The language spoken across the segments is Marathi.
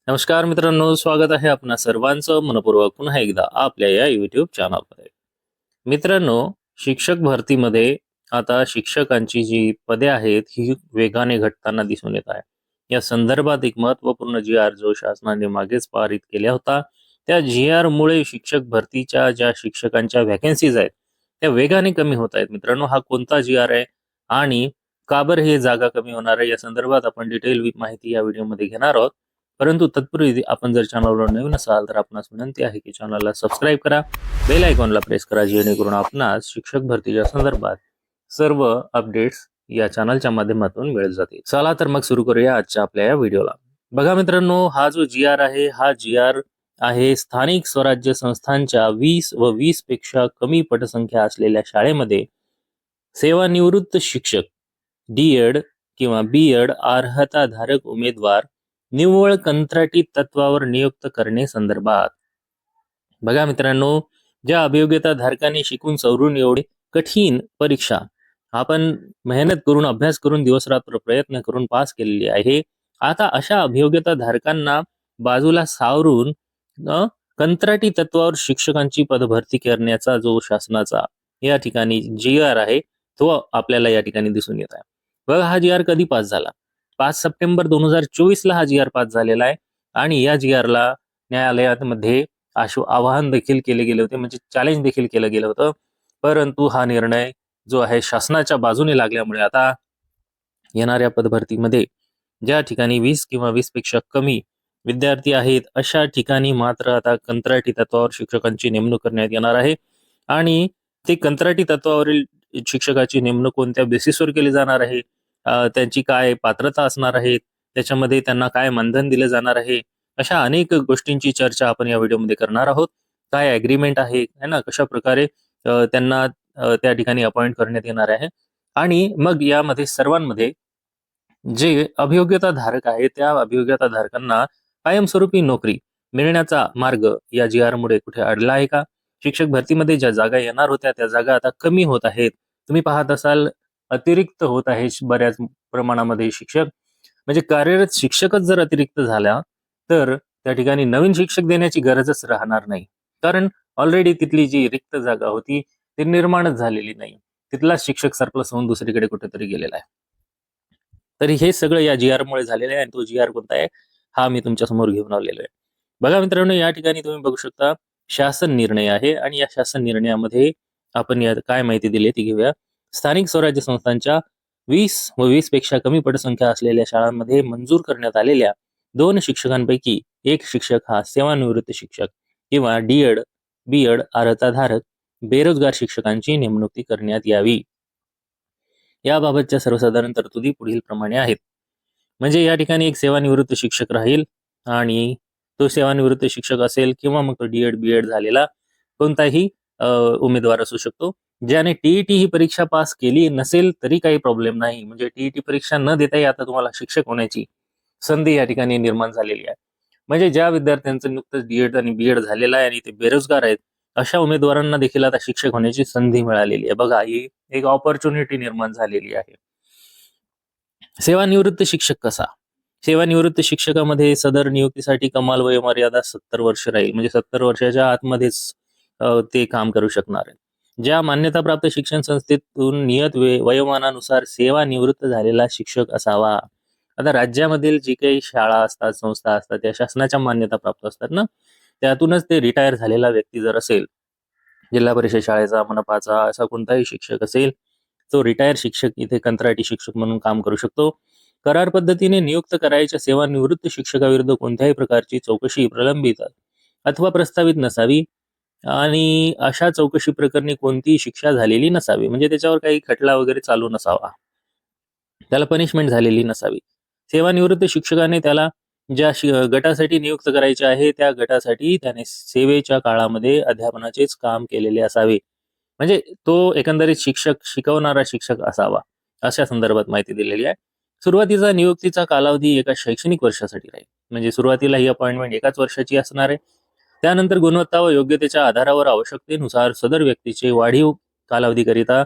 नमस्कार मित्रांनो, स्वागत आहे आपणा सर्वांचं मनपूर्वक पुन्हा एकदा आपल्या या यूट्यूब चॅनलमध्ये. मित्रांनो, शिक्षक भरतीमध्ये आता शिक्षकांची जी पदे आहेत ही वेगाने घटताना दिसून येत आहे. या संदर्भात एक महत्त्वपूर्ण जी आर जो शासनाने मागेच पारित केला होता, त्या जी मुळे शिक्षक भरतीच्या ज्या शिक्षकांच्या व्हॅकन्सीज आहेत त्या वेगाने कमी होत आहेत. मित्रांनो, हा कोणता जी आर आहे आणि का बरं हे जागा कमी होणार आहे या संदर्भात आपण डिटेल माहिती या व्हिडिओमध्ये घेणार आहोत. परंतु तत्पूर्वी आपण जर चॅनलवर नवीन असाल तर आपणास विनंती आहे की चॅनलला सबस्क्राईब करा, बेल आयकॉनला प्रेस करा, जेणेकरून आपणास शिक्षक भरतीच्या संदर्भात सर्व अपडेट्स या चॅनलच्या माध्यमातून मिळत जातील. चला तर मग सुरू करूया आजच्या आपल्या या व्हिडिओला. बघा मित्रांनो, हा जो जी आर आहे हा जी-आर आहे स्थानिक स्वराज्य संस्थांच्या 20 व 20 पेक्षा कमी पटसंख्या असलेल्या शाळेमध्ये सेवानिवृत्त शिक्षक डी.एड किंवा बी.एड अर्हताधारक उमेदवार निव्वळ कंत्राटी तत्वावर नियुक्त करणे संदर्भात. बघा मित्रांनो, ज्या अभियोग्यता धारकांनी शिकून सवरून एवढी कठीण परीक्षा आपण मेहनत करून अभ्यास करून दिवसरात्र प्रयत्न करून पास केलेली आहे, आता अशा अभियोग्यता धारकांना बाजूला सावरून कंत्राटी तत्वावर शिक्षकांची पदभरती करण्याचा जो शासनाचा या ठिकाणी जी-आर आहे तो आपल्याला या ठिकाणी दिसून येत आहे. बघा, हा जी-आर कधी पास झाला? 5 सप्टेंबर 2024 ला हा जी-आर पास झालेला आहे आणि या जी-आरला न्यायालयामध्ये आवाहन देखील केले गेले होते, म्हणजे चॅलेंज देखील केलं गेलं होतं. परंतु हा निर्णय जो आहे शासनाच्या बाजूने लागल्यामुळे आता येणाऱ्या पदभरतीमध्ये ज्या ठिकाणी 20 किंवा 20 पेक्षा कमी विद्यार्थी आहेत अशा ठिकाणी मात्र आता कंत्राटी तत्वावर शिक्षकांची नेमणूक करण्यात येणार आहे. आणि ते कंत्राटी तत्वावरील शिक्षकाची नेमणूक कोणत्या बेसिसवर केली जाणार आहे, त्यांची काय पात्रता असणार आहे, त्याच्यामध्ये त्यांना काय मानधन दिले जाणार आहे, अशा अनेक गोष्टींची चर्चा आपण या व्हिडिओमध्ये करणार आहोत. काय ॲग्रीमेंट आहे ना, कशा प्रकारे त्यांना त्या ठिकाणी अपॉइंट करण्यात येणार आहे. आणि मग यामध्ये सर्वांमध्ये जे अभियोग्यता धारक आहे त्या अभियोग्यता धारकांना कायमस्वरूपी नोकरी मिळण्याचा मार्ग या जी-आर मुळे कुठे अडला आहे का? शिक्षक भरतीमध्ये ज्या जागा येणार होत्या त्या जागा आता कमी होत आहेत. तुम्ही पाहत असाल अतिरिक्त होत आहे बऱ्याच प्रमाणामध्ये शिक्षक. म्हणजे कार्यरत शिक्षकच जर अतिरिक्त झाला तर त्या ठिकाणी नवीन शिक्षक देण्याची गरजच राहणार नाही. कारण ऑलरेडी तिथली जी रिक्त जागा होती ती निर्माणच झालेली नाही. तिथला शिक्षक सरप्लस होऊन दुसरीकडे कुठेतरी गेलेला आहे. तरी हे सगळं या जी-आर मुळे झालेलं आहे आणि तो जी-आर कोणता आहे हा मी तुमच्या समोर घेऊन आलेलो आहे. बघा मित्रांनो, या ठिकाणी तुम्ही बघू शकता शासन निर्णय आहे आणि या शासन निर्णयामध्ये आपण या काय माहिती दिली ती घेऊया. स्थानिक स्वराज्य संस्थांच्या 20 व 20 पेक्षा कमी पटसंख्या असलेल्या शाळांमध्ये मंजूर करण्यात आलेल्या 2 शिक्षकांपैकी एक शिक्षक हा सेवानिवृत्त शिक्षक किंवा डी.एड, बी.एड अर्हताधारक बेरोजगार शिक्षकांची नेमणूक करण्यात यावी. याबाबतच्या सर्वसाधारण तरतुदी पुढील प्रमाणे आहेत. म्हणजे या ठिकाणी एक सेवानिवृत्त शिक्षक राहील आणि तो सेवानिवृत्त शिक्षक असेल किंवा मग तो डी.एड, बी.एड झालेला कोणताही उमेदवार असू शकतो. ज्याने टी-ई-टी ही परीक्षा पास केली नसेल तरी काही प्रॉब्लेम नाही. म्हणजे टी-ई-टी परीक्षा न देताही आता तुम्हाला शिक्षक होण्याची संधी या ठिकाणी निर्माण झालेली आहे. म्हणजे ज्या विद्यार्थ्यांचं नुकतंच डी.एड आणि बी.एड झालेलं आहे आणि ते बेरोजगार आहेत अशा उमेदवारांना देखील आता शिक्षक होण्याची संधी मिळालेली आहे. बघा, ही एक ऑपॉर्च्युनिटी निर्माण झालेली आहे. सेवानिवृत्त शिक्षक कसा? सेवानिवृत्त शिक्षकामध्ये सदर नियुक्तीसाठी कमाल वयोमर्यादा 70 वर्ष राहील. म्हणजे 70 वर्षाच्या आतमध्येच ते काम करू शकणार आहे. ज्या मान्यताप्राप्त शिक्षण संस्थेतून नियत वयोमानानुसार सेवानिवृत्त झालेला शिक्षक असावा. आता राज्यामधील जी काही शाळा असतात, संस्था असतात, त्या शासनाच्या मान्यता प्राप्त असतात ना, त्यातूनच ते रिटायर झालेला व्यक्ती जर असेल, जिल्हा परिषद शाळेचा, मनपाचा असा कोणताही शिक्षक असेल, तो रिटायर शिक्षक इथे कंत्राटी शिक्षक म्हणून काम करू शकतो. करार पद्धतीने नियुक्त करायच्या सेवानिवृत्त शिक्षकाविरुद्ध कोणत्याही प्रकारची चौकशी प्रलंबित अथवा प्रस्तावित नसावी आणि अशा चौकशी प्रकरणी कोणतीही शिक्षा झालेली नसावी. म्हणजे त्याच्यावर काही खटला वगैरे चालू नसावा, त्याला पनिशमेंट झालेली नसावी. सेवानिवृत्त शिक्षकाने त्याला ज्या गटासाठी नियुक्त करायचे आहे त्या गटासाठी त्याने सेवेच्या काळामध्ये अध्यापनाचेच काम केलेले असावे. म्हणजे तो एकंदरीत शिकवणारा शिक्षक असावा, अशा संदर्भात माहिती दिलेली आहे. सुरुवातीचा नियुक्तीचा कालावधी एका शैक्षणिक वर्षासाठी राहील. म्हणजे सुरुवातीला ही अपॉइंटमेंट एकाच वर्षाची असणार आहे. त्यानंतर गुणवत्ता व योग्यतेच्या आधारावर आवश्यकतेनुसार सदर व्यक्तीचे वाढीव कालावधीकरिता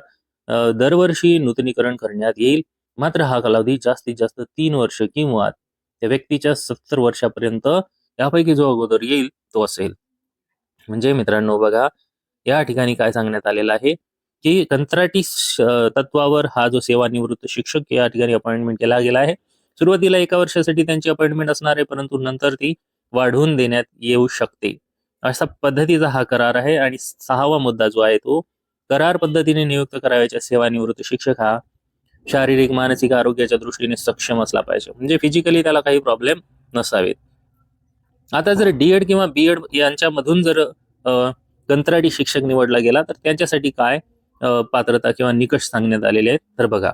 दरवर्षी नूतनीकरण करण्यात येईल. मात्र हा कालावधी जास्तीत जास्त 3 वर्ष किंवा त्या व्यक्तीच्या 70 वर्षापर्यंत यापैकी जो अगोदर येईल तो असेल. म्हणजे मित्रांनो बघा, या ठिकाणी काय सांगण्यात आलेलं आहे की कंत्राटी तत्वावर हा जो सेवानिवृत्त शिक्षक या ठिकाणी अपॉइंटमेंट केला गेला आहे. सुरुवातीला 1 वर्षासाठी त्यांची अपॉइंटमेंट असणार आहे, परंतु नंतर ती वाढवून देण्यात येऊ शकते. अशा पद्धतीचा हा करार आहे. आणि 6वा मुद्दा जो आहे तो, करार पद्धतीने नियुक्त करावयाच्या सेवानिवृत्त शिक्षक हा शारीरिक मानसिक आरोग्याच्या दृष्टीने सक्षम असला पाहिजे, म्हणजे फिजिकली त्याला काही प्रॉब्लेम नसावेत. आता जर डीएड किंवा बीएड यांच्यामधून जर कंत्राटी शिक्षक निवडला गेला तर त्यांच्यासाठी काय पात्रता किंवा निकष सांगण्यात आलेले आहेत तर बघा,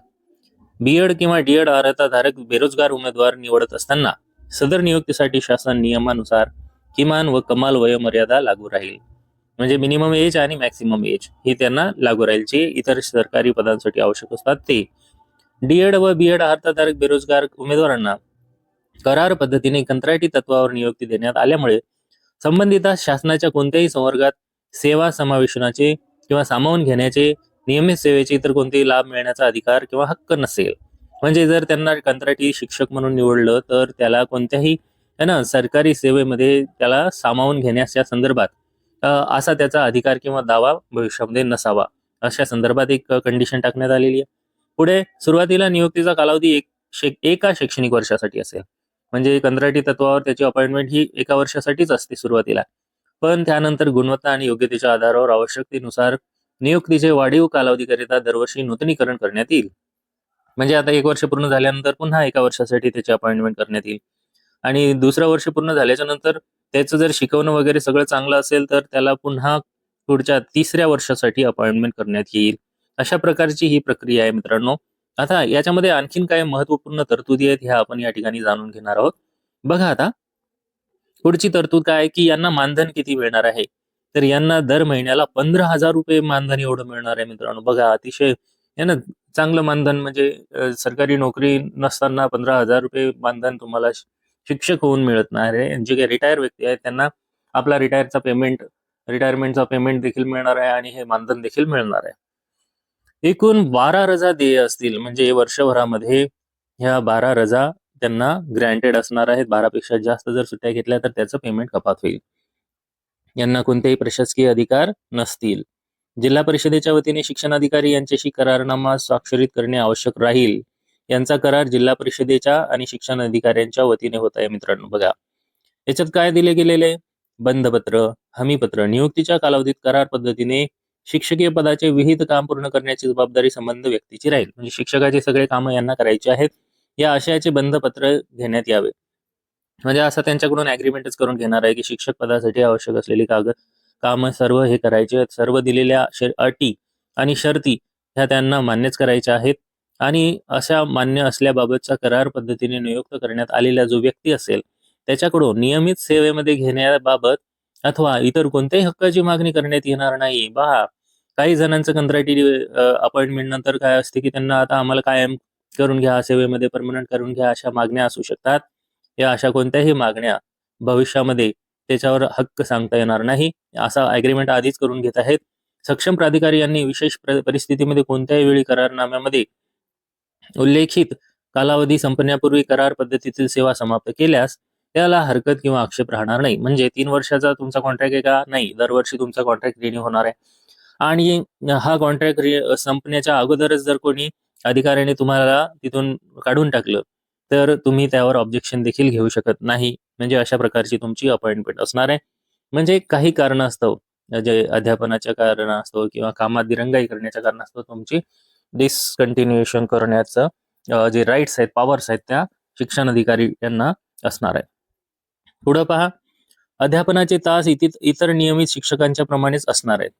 बीएड किंवा डीएड अर्हताधारक बेरोजगार उमेदवार निवडत असताना सदर नियुक्तीसाठी शासन नियमानुसार किमान व कमाल वयोमर्यादा लागू राहील. म्हणजे मिनिमम एज आणि मॅक्सिमम एज ही त्यांना लागू राहील. जे इतर सरकारी पदांसाठी आवश्यक असतात ते. डीएड व बीएड अर्हताधारक बेरोजगार उमेदवारांना करार पद्धतीने कंत्राटी तत्वावर नियुक्ती देण्यात आल्यामुळे संबंधित शासनाच्या कोणत्याही संवर्गात सेवा समावेशनाचे किंवा सामावून घेण्याचे, नियमित सेवेचे इतर कोणतेही लाभ मिळण्याचा अधिकार किंवा हक्क नसेल. म्हणजे जर त्यांना कंत्राटी शिक्षक म्हणून निवडलं तर त्याला कोणत्याही सरकारी सेवेमध्ये त्याला सामावून घेण्याच्या संदर्भात असा त्याचा अधिकार किंवा दावा भविष्यामध्ये नसावा, अशा संदर्भात एक कंडिशन टाकण्यात आलेली आहे. पुढे सुरुवातीला नियुक्तीचा कालावधी एका शैक्षणिक वर्षासाठी असेल. म्हणजे कंत्राटी तत्वावर त्याची अपॉइंटमेंट ही 1 वर्षासाठीच असते सुरुवातीला. पण त्यानंतर गुणवत्ता आणि योग्यतेच्या आधारावर आवश्यकतेनुसार नियुक्तीचे वाढीव कालावधीकरिता दरवर्षी नूतनीकरण करण्यात येईल. म्हणजे आता 1 वर्ष पूर्ण झाल्यानंतर पुन्हा 1 वर्षासाठी त्याची अपॉइंटमेंट करण्यात येईल. आणि दुसरं वर्ष पूर्ण झाल्याच्या नंतर त्याचं जर शिकवणं वगैरे सगळं चांगलं असेल तर त्याला पुन्हा पुढच्या 3ऱ्या वर्षासाठी अपॉइंटमेंट करण्यात येईल. अशा प्रकारची ही प्रक्रिया आहे मित्रांनो. आता याच्यामध्ये आणखीन काय महत्वपूर्ण तरतुदी आहेत ह्या आपण या ठिकाणी जाणून घेणार आहोत. बघा आता पुढची तरतूद काय आहे की यांना मानधन किती मिळणार आहे, तर यांना दर महिन्याला 15,000 रुपये मानधन एवढं मिळणार आहे मित्रांनो. बघा अतिशय चांगलं मानधन, म्हणजे सरकारी नोकरी नसताना 15,000 रुपये मानधन तुम्हाला शिक्षक होऊन मिळत नाही. जे काही रिटायर व्यक्ती आहेत त्यांना आपला रिटायरमेंटचा पेमेंट देखील मिळणार आहे आणि हे मानधन देखील मिळणार आहे. एकूण 12 रजा देय असतील, म्हणजे वर्षभरामध्ये ह्या 12 रजा त्यांना ग्रँटेड असणार आहेत. 12 पेक्षा जास्त जर सुट्ट्या घेतल्या तर त्याचं पेमेंट कपात होईल. यांना कोणतेही प्रशासकीय अधिकार नसतील. जिल्हा परिषदेच्या वतीने शिक्षणाधिकारी यांच्याशी करारनामा स्वाक्षरित करणे आवश्यक राहील. यांचा करार जिल्हा परिषदेच्या आणि शिक्षण अधिकाऱ्यांच्या वतीने होत आहे मित्रांनो. बघा याच्यात काय दिले गेलेले, बंधपत्र, हमीपत्र, नियुक्तीच्या कालावधीत करार पद्धतीने शिक्षकीय पदाचे विहित काम पूर्ण करण्याची जबाबदारी संबंध व्यक्तीची राहील. म्हणजे शिक्षकाचे सगळे कामं यांना करायचे आहेत. या आशयाचे बंधपत्र घेण्यात यावे. म्हणजे असं त्यांच्याकडून ऍग्रीमेंटच करून घेणार आहे की शिक्षक पदासाठी आवश्यक असलेली कामं सर्व हे करायचे आहेत. सर्व दिलेल्या अटी आणि शर्ती ह्या त्यांना मान्यच करायच्या आहेत. आणि अशा मान्य असल्याबाबतचा करार पद्धतीने नियुक्त करण्यात आलेला जो व्यक्ती असेल त्याच्याकडून नियमित सेवेमध्ये घेण्याबाबत अथवा इतर कोणत्याही हक्काची मागणी करण्यात येणार नाही. पहा, काही जणांचं कंत्राटी अपॉइंटमेंट नंतर काय असते की त्यांना आता आम्हाला कायम करून घ्या, सेवेमध्ये परमनंट करून घ्या, अशा मागण्या असू शकतात. या अशा कोणत्याही मागण्या भविष्यामध्ये त्याच्यावर हक्क सांगता येणार नाही, असा ॲग्रीमेंट आधीच करून घेत आहेत. सक्षम प्राधिकारी यांनी विशेष परिस्थितीमध्ये कोणत्याही वेळी करारनाम्यामध्ये उल्लेखित कालावधी संपण्यापूर्वी करार पद्धतीतील सेवा समाप्त केल्यास त्याला हरकत किंवा आक्षेप राहणार नाही. म्हणजे 3 वर्षाचा तुमचा कॉन्ट्रॅक्ट आहे का, नाही, दरवर्षी तुमचा कॉन्ट्रॅक्ट रिन्यू होणार आहे. आणि हा कॉन्ट्रॅक्ट संपण्याच्या अगोदरच जर कोणी अधिकाऱ्याने तुम्हाला तिथून काढून टाकलं तर तुम्ही त्यावर ऑब्जेक्शन देखील घेऊ शकत नाही. म्हणजे अशा प्रकारची तुमची अपॉइंटमेंट असणार आहे. म्हणजे काही कारणास्तव, जे अध्यापनाच्या कारणास्तव किंवा कामात दिरंगाई करण्याच्या कारणास्तव तुमची डिसकंटिन्युएशन करण्याचं जे राईट्स आहेत, पॉवर्स आहेत, त्या शिक्षण अधिकारी यांना असणार आहे. पुढं पहा, अध्यापनाचे तास इतर नियमित शिक्षकांच्या प्रमाणेच असणार आहेत.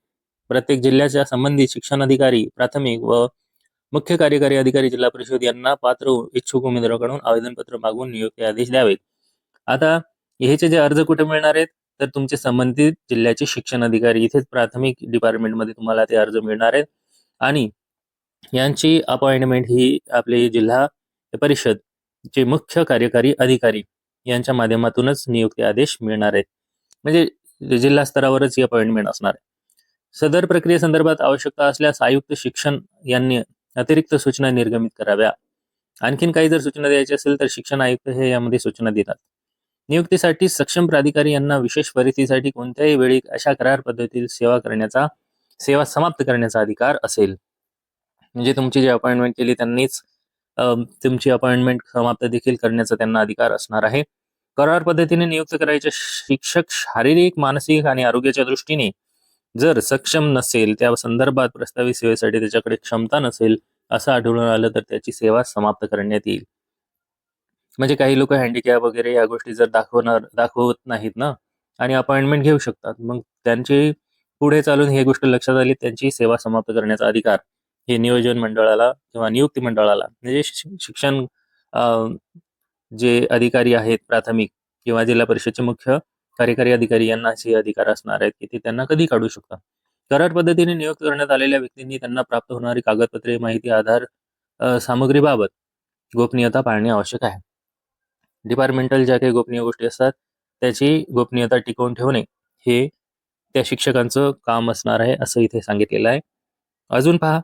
प्रत्येक जिल्ह्याच्या संबंधित शिक्षण अधिकारी, प्राथमिक व मुख्य कार्यकारी अधिकारी जिल्हा परिषद यांना पात्र इच्छुक उमेदवाराकडून आवेदनपत्र मागवून नियुक्ती आदेश द्यावेत. आता ह्याचे जे अर्ज कुठे मिळणार आहेत तर तुमचे संबंधित जिल्ह्याचे शिक्षण अधिकारी, इथेच प्राथमिक डिपार्टमेंटमध्ये तुम्हाला ते अर्ज मिळणार आहेत. आणि यांची अपॉइंटमेंट ही आपले जिल्हा परिषदचे मुख्य कार्यकारी अधिकारी यांच्या माध्यमातूनच नियुक्ती आदेश मिळणार आहेत. म्हणजे जिल्हा स्तरावरच ही अपॉइंटमेंट असणार आहे. सदर प्रक्रियेसंदर्भात आवश्यकता असल्यास आयुक्त शिक्षण यांनी अतिरिक्त सूचना निर्गमित कराव्या. आणखीन काही जर सूचना द्यायची असेल तर शिक्षण आयुक्त हे यामध्ये सूचना देतात. नियुक्तीसाठी सक्षम प्राधिकारी यांना विशेष परिस्थितीसाठी कोणत्याही वेळी अशा करार पद्धतीतील सेवा समाप्त करण्याचा अधिकार असेल. म्हणजे तुमची जी अपॉइंटमेंट केली त्यांनीच तुमची अपॉइंटमेंट समाप्त देखील करण्याचा त्यांना अधिकार असणार आहे. करार पद्धतीने नियुक्त करायचे शिक्षक शारीरिक, मानसिक आणि आरोग्याच्या दृष्टीने जर सक्षम नसेल, त्या संदर्भात प्रस्तावित सेवेसाठी त्याच्याकडे क्षमता नसेल असं आढळून आलं तर त्याची सेवा समाप्त करण्यात येईल. म्हणजे काही लोक हँडिकॅप वगैरे या गोष्टी जर दाखवत नाहीत ना आणि अपॉइंटमेंट घेऊ शकतात, मग त्यांची पुढे चालून ही गोष्ट लक्षात आली, त्यांची सेवा समाप्त करण्याचा अधिकार हे नियोजन मंडळाला किंवा नियुक्ती मंडळाला म्हणजे शिक्षण जे अधिकारी आहेत प्राथमिक किंवा जिल्हा परिषदचे मुख्य कार्यकारी अधिकारी यांना असे अधिकार असणार आहेत की ते त्यांना कधी काढू शकतात. करार पद्धतीने नियुक्त करण्यात आलेल्या व्यक्तींनी त्यांना प्राप्त होणारी कागदपत्रे, माहिती, आधार सामग्रीबाबत गोपनीयता पाळणे आवश्यक आहे. डिपार्टमेंटल ज्या काही गोपनीय गोष्टी असतात त्याची गोपनीयता टिकवून ठेवणे हे त्या शिक्षकांचं काम असणार आहे असं इथे सांगितलेलं आहे. अजून पहा,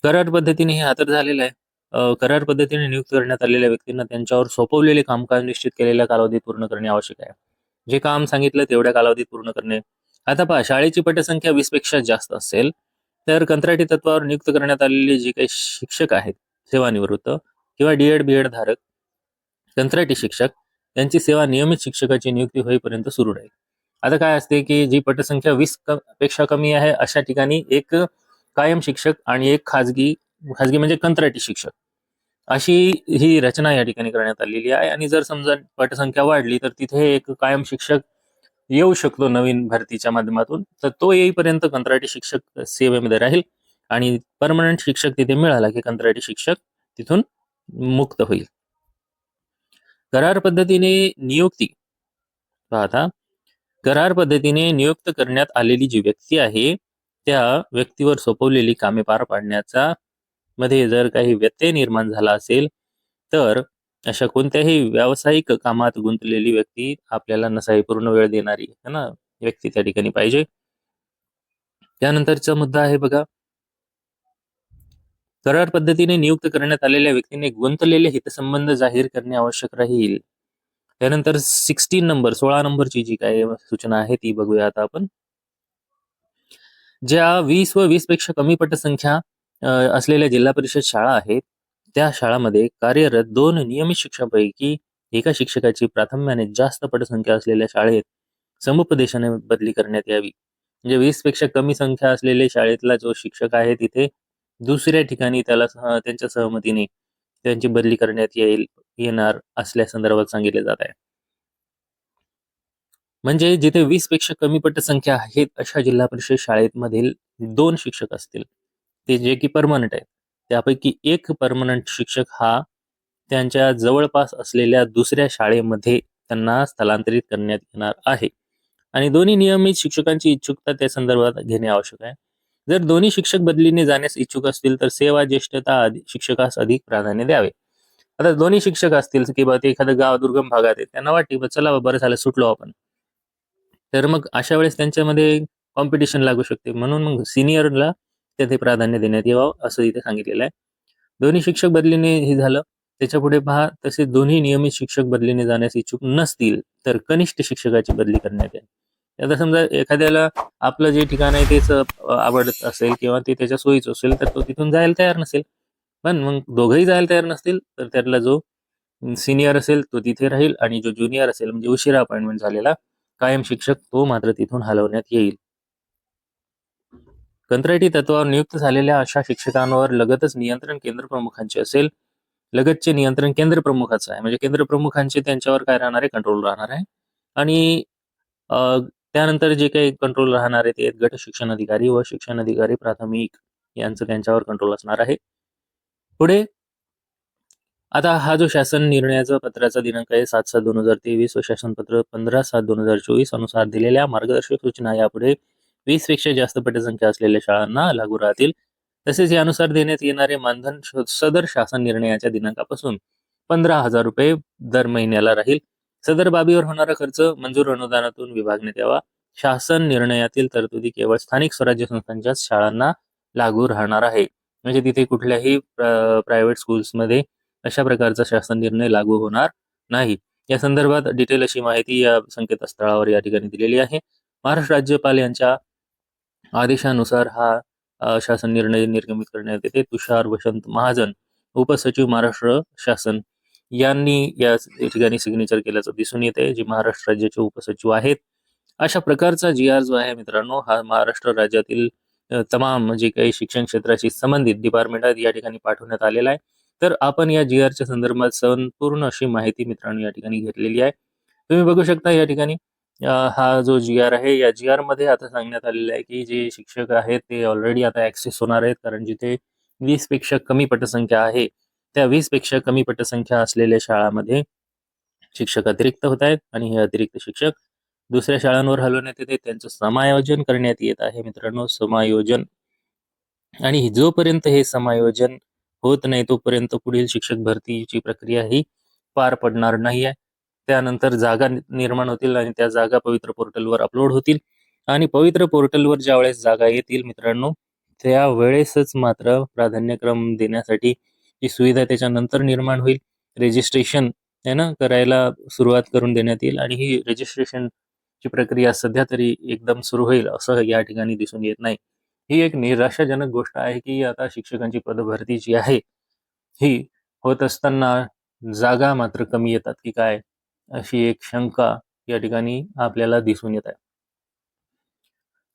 करार पद्धतीने हे हातात झालेलं आहे. करार पद्धतीने नियुक्त करण्यात आलेल्या व्यक्तींना त्यांच्यावर सोपवलेले कामकाज निश्चित केलेल्या कालावधीत पूर्ण करणे आवश्यक आहे. जे काम सांगितलं तेवढ्या कालावधीत पूर्ण करणे. आता पहा, शाळेची पटसंख्या 20 पेक्षा जास्त असेल तर कंत्राटी तत्वावर नियुक्त करण्यात आलेले जे काही शिक्षक आहेत सेवानिवृत्त किंवा डीएड बीएड धारक कंत्राटी शिक्षक यांची सेवा नियमित शिक्षकाची नियुक्ती होईपर्यंत सुरू राहील. आता काय असते की जी पटसंख्या 20 पेक्षा कमी आहे अशा ठिकाणी एक कायम शिक्षक आणि एक खाजगी म्हणजे कंत्राटी शिक्षक अशी ही रचना या ठिकाणी करण्यात आलेली आहे. आणि जर समजा पटसंख्या वाढली तर तिथे एक कायम शिक्षक येऊ शकतो नवीन भरतीच्या माध्यमातून, तर तो येईपर्यंत कंत्राटी शिक्षक सेवेमध्ये राहील आणि परमनंट शिक्षक तिथे मिळाला की कंत्राटी शिक्षक तिथून मुक्त होईल. करार पद्धतीने नियुक्ती पाहता, करार पद्धतीने नियुक्त करण्यात आलेली जी व्यक्ती आहे त्या व्यक्तीवर सोपवलेली कामे पार पाडण्याचा मध्ये जर काही व्यत्यय निर्माण झाला असेल तर अशा कोणत्याही व्यावसायिक कामात गुंतलेली व्यक्ती आपल्याला नसावी पूर्ण वेळ देणारी है ना व्यक्ती त्या ठिकाणी पाहिजे. त्यानंतरचा मुद्दा आहे बघा, करार पद्धतीने नियुक्त करण्यात आलेल्या व्यक्तीने गुंतलेले हितसंबंध जाहीर करणे आवश्यक राहील. त्यानंतर 16 नंबरची जी काही सूचना आहे ती बघूया आता आपण. ज्या 20 व 20 पेक्षा कमी पटसंख्या असलेल्या जिल्हा परिषद शाळा आहेत त्या शाळांमध्ये कार्यरत 2 नियमित शिक्षकांपैकी एका शिक्षकाची प्राथम्याने जास्त पटसंख्या असलेल्या शाळेत समुपदेशाने बदली करण्यात यावी. म्हणजे 20 पेक्षा कमी संख्या असलेल्या शाळेतला जो शिक्षक आहे तिथे दुसऱ्या ठिकाणी त्याला त्यांच्या सहमतीने त्यांची बदली करण्यात येणार असल्या संदर्भात सांगितले जात आहे. म्हणजे जिथे 20 पेक्षा कमी पटसंख्या आहेत अशा जिल्हा परिषद शाळेमधील 2 शिक्षक असतील ते जे की परमनंट आहेत, त्यापैकी एक परमनंट शिक्षक हा त्यांच्या जवळपास असलेल्या दुसऱ्या शाळेमध्ये त्यांना स्थलांतरित करण्यात येणार आहे आणि दोन्ही नियमित शिक्षकांची इच्छुकता त्या संदर्भात घेणे आवश्यक आहे. जर दोन्ही शिक्षक बदलीने जाण्यास इच्छुक असतील तर सेवा ज्येष्ठता शिक्षकास अधिक प्राधान्य द्यावे. आता दोन्ही शिक्षक असतील किंवा ते एखादं गाव दुर्गम भागात आहे, त्यांना वाटते चला बरं झालं सुटलो आपण, तर मग अशा वेळेस त्यांच्यामध्ये कॉम्पिटिशन लागू शकते, म्हणून मग सिनियरला तेथे प्राधान्य देण्यात यावं असं इथे सांगितलेलं आहे. दोन्ही शिक्षक बदलीने हे झालं. त्याच्या पुढे पहा, तसे दोन्ही नियमित शिक्षक बदलीने जाण्यास इच्छुक नसतील तर कनिष्ठ शिक्षकाची बदली करण्यात येईल. आता समजा एखाद्याला आपलं जे ठिकाण आहे तेच आवडत असेल किंवा ते त्याच्या सोयीचं असेल तर तो तिथून जायला तयार नसेल, पण मग दोघंही जायला तयार नसतील तर त्यातला जो सिनियर असेल तो तिथे राहील आणि जो ज्युनियर असेल म्हणजे उशिरा अपॉइंटमेंट झालेला कायम शिक्षक तो मात्र तिथून हलवण्यात येईल. कंत्राटी तत्वावर नियुक्त झालेल्या अशा शिक्षकांवर लगतच नियंत्रण केंद्र प्रमुखांचे असेल. लगतचे नियंत्रण केंद्र प्रमुखाचं आहे, म्हणजे केंद्र प्रमुखांचे त्यांच्यावर काय राहणार आहे, कंट्रोल राहणार आहे. आणि त्यानंतर जे काही कंट्रोल राहणार आहे ते गट शिक्षण अधिकारी व शिक्षण अधिकारी प्राथमिक यांचं त्यांच्यावर कंट्रोल असणार आहे. पुढे आता हा जो शासन निर्णयाचा पत्राचा दिनांक आहे 7/7/2023 व शासन पत्र 15/7/2024 अनुसार दिलेल्या मार्गदर्शक सूचना यापुढे 20 पेक्षा जास्त पटसंख्या असलेल्या शाळांना लागू राहतील. तसेच यानुसार देण्यात येणारे मानधन सदर शासन निर्णयाच्या दिनांकापासून 15,000 रुपये दर महिन्याला राहील. सदर बाबीवर होणारा खर्च मंजूर अनुदानातून विभागण्यात यावा. शासन निर्णयातील तरतुदी केवळ स्थानिक स्वराज्य संस्थांच्या शाळांना लागू राहणार आहे. म्हणजे तिथे कुठल्याही प्रायव्हेट स्कूल्समध्ये अशा प्रकारचा शासन निर्णय लागू होणार नाही. या संदर्भात डिटेल अशी माहिती या संकेतस्थळावर या ठिकाणी दिलेली आहे. महाराष्ट्र राज्यपाल यांच्या आदेशानुसार हा शासन निर्णय निर्गमित करण्यात येते. तुषार वसंत महाजन, उपसचिव महाराष्ट्र शासन यांनी या ठिकाणी सिग्नेचर केल्याचं दिसून येते, जे महाराष्ट्र राज्याचे उपसचिव आहेत. अशा प्रकारचा GR जो आहे मित्रांनो, हा महाराष्ट्र राज्यातील तमाम जे काही शिक्षण क्षेत्राशी संबंधित डिपार्टमेंट आहेत या ठिकाणी पाठवण्यात आलेला आहे. तर आपण या GRच्या संदर्भात संपूर्ण अशी माहिती मित्रांनो या ठिकाणी घेतलेली आहे. तुम्ही बघू शकता या ठिकाणी हा जो GR आहे, या GR मध्ये आता सांगण्यात आलेलं आहे की जे शिक्षक आहेत ते ऑलरेडी आता ऍक्सेस होणार आहेत, कारण जिथे 20 पेक्षा कमी पटसंख्या आहे, त्या 20 पेक्षा कमी पटसंख्या असलेल्या शाळांमध्ये शिक्षक अतिरिक्त होत आहेत आणि हे अतिरिक्त शिक्षक दुसऱ्या शाळांवर हलवण्यात येते. त्यांचं समायोजन करण्यात येत आहे मित्रांनो, समायोजन. आणि जोपर्यंत हे समायोजन होत नाही तोपर्यंत पुढील शिक्षक भरतीची प्रक्रिया ही पार पडणार नाही आहे. त्यानंतर जागा निर्माण होतील आणि त्या जागा पवित्र पोर्टलवर अपलोड होतील आणि पवित्र पोर्टलवर ज्या वेळेस जागा येतील मित्रांनो, त्यावेळेसच मात्र प्राधान्यक्रम देण्यासाठी ही सुविधा त्याच्यानंतर निर्माण होईल. रजिस्ट्रेशन आहे ना करायला सुरुवात करून देण्यात येईल आणि ही रजिस्ट्रेशनची प्रक्रिया सध्या तरी एकदम सुरू होईल असं या ठिकाणी दिसून येत नाही. ही एक निराशाजनक गोष्ट आहे की आता शिक्षकांची पदभरती जी आहे ही होत असताना जागा मात्र कमी येतात की काय, अशी एक शंका या ठिकाणी आपल्याला दिसून येत आहे.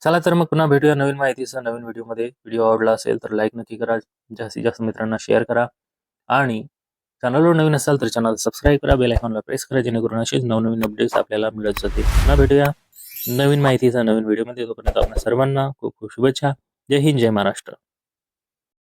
चला तर मग पुन्हा भेटूया नवीन माहितीसह नवीन व्हिडिओमध्ये. व्हिडिओ आवडला असेल तर लाईक नक्की करा, जास्तीत जास्त मित्रांना शेअर करा आणि चॅनलवर नवीन असाल तर चॅनल सबस्क्राईब करा, बेल आयकॉनला प्रेस करा, जेणेकरून असेच नवनवीन अपडेट्स आपल्याला मिळत जातील. पुन्हा भेटूया नवीन माहितीसह नवीन व्हिडिओमध्ये. तोपर्यंत आपल्या सर्वांना खूप खूप शुभेच्छा. जय हिंद, जय महाराष्ट्र.